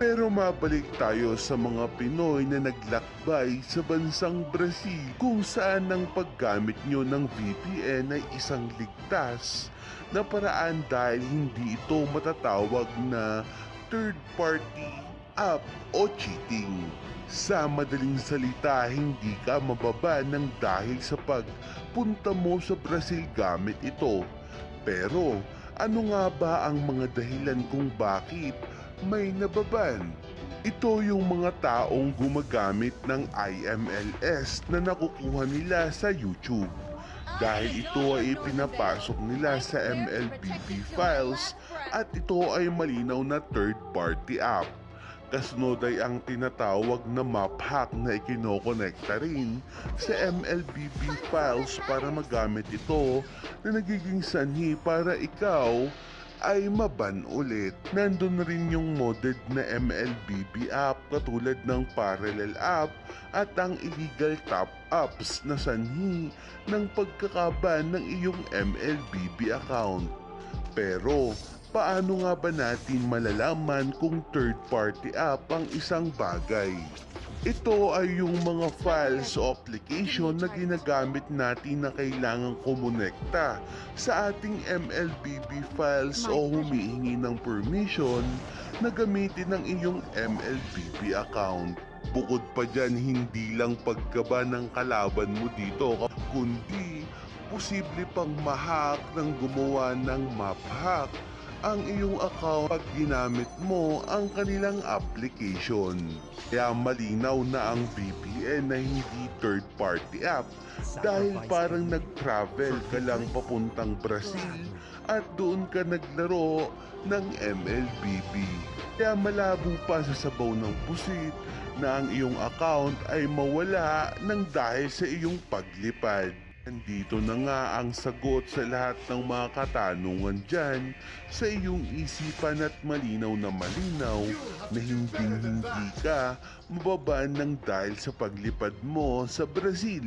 Pero mabalik tayo sa mga Pinoy na naglakbay sa bansang Brazil kung saan ang paggamit nyo ng VPN ay isang ligtas na paraan dahil hindi ito matatawag na third-party app o cheating. Sa madaling salita, hindi ka mababa ng dahil sa pagpunta mo sa Brazil gamit ito. Pero ano nga ba ang mga dahilan kung bakit may nababan? Ito yung mga taong gumagamit ng IMLS na nakukuha nila sa YouTube. Dahil ito ay pinapasok nila sa MLBB files at ito ay malinaw na third-party app. Kasunod ay ang tinatawag na map hack na ikinokonekta rin sa MLBB files para magamit ito na nagiging sanhi para ikaw ay maban ulit. Nandun rin yung modded na MLBB app katulad ng parallel app at ang illegal top-ups na sanhi ng pagkakaban ng iyong MLBB account. Pero paano nga ba natin malalaman kung third-party app ang isang bagay? Ito ay yung mga files o application na ginagamit natin na kailangang kumonekta sa ating MLBB files o humihingi ng permission na gamitin ng iyong MLBB account. Bukod pa dyan, hindi lang pagkaba ng kalaban mo dito, kundi posible pang mahack ng gumawa ng map hack ang iyong account pag ginamit mo ang kanilang application. Kaya malinaw na ang VPN na hindi third-party app dahil parang nag-travel ka lang papuntang Brazil at doon ka naglaro ng MLBB. Kaya malabo pa sa sabaw ng pusit na ang iyong account ay mawala ng dahil sa iyong paglipad. Nandito na nga ang sagot sa lahat ng mga katanungan dyan sa iyong isipan at malinaw na hindi ka mababan ng dahil sa paglipad mo sa Brazil.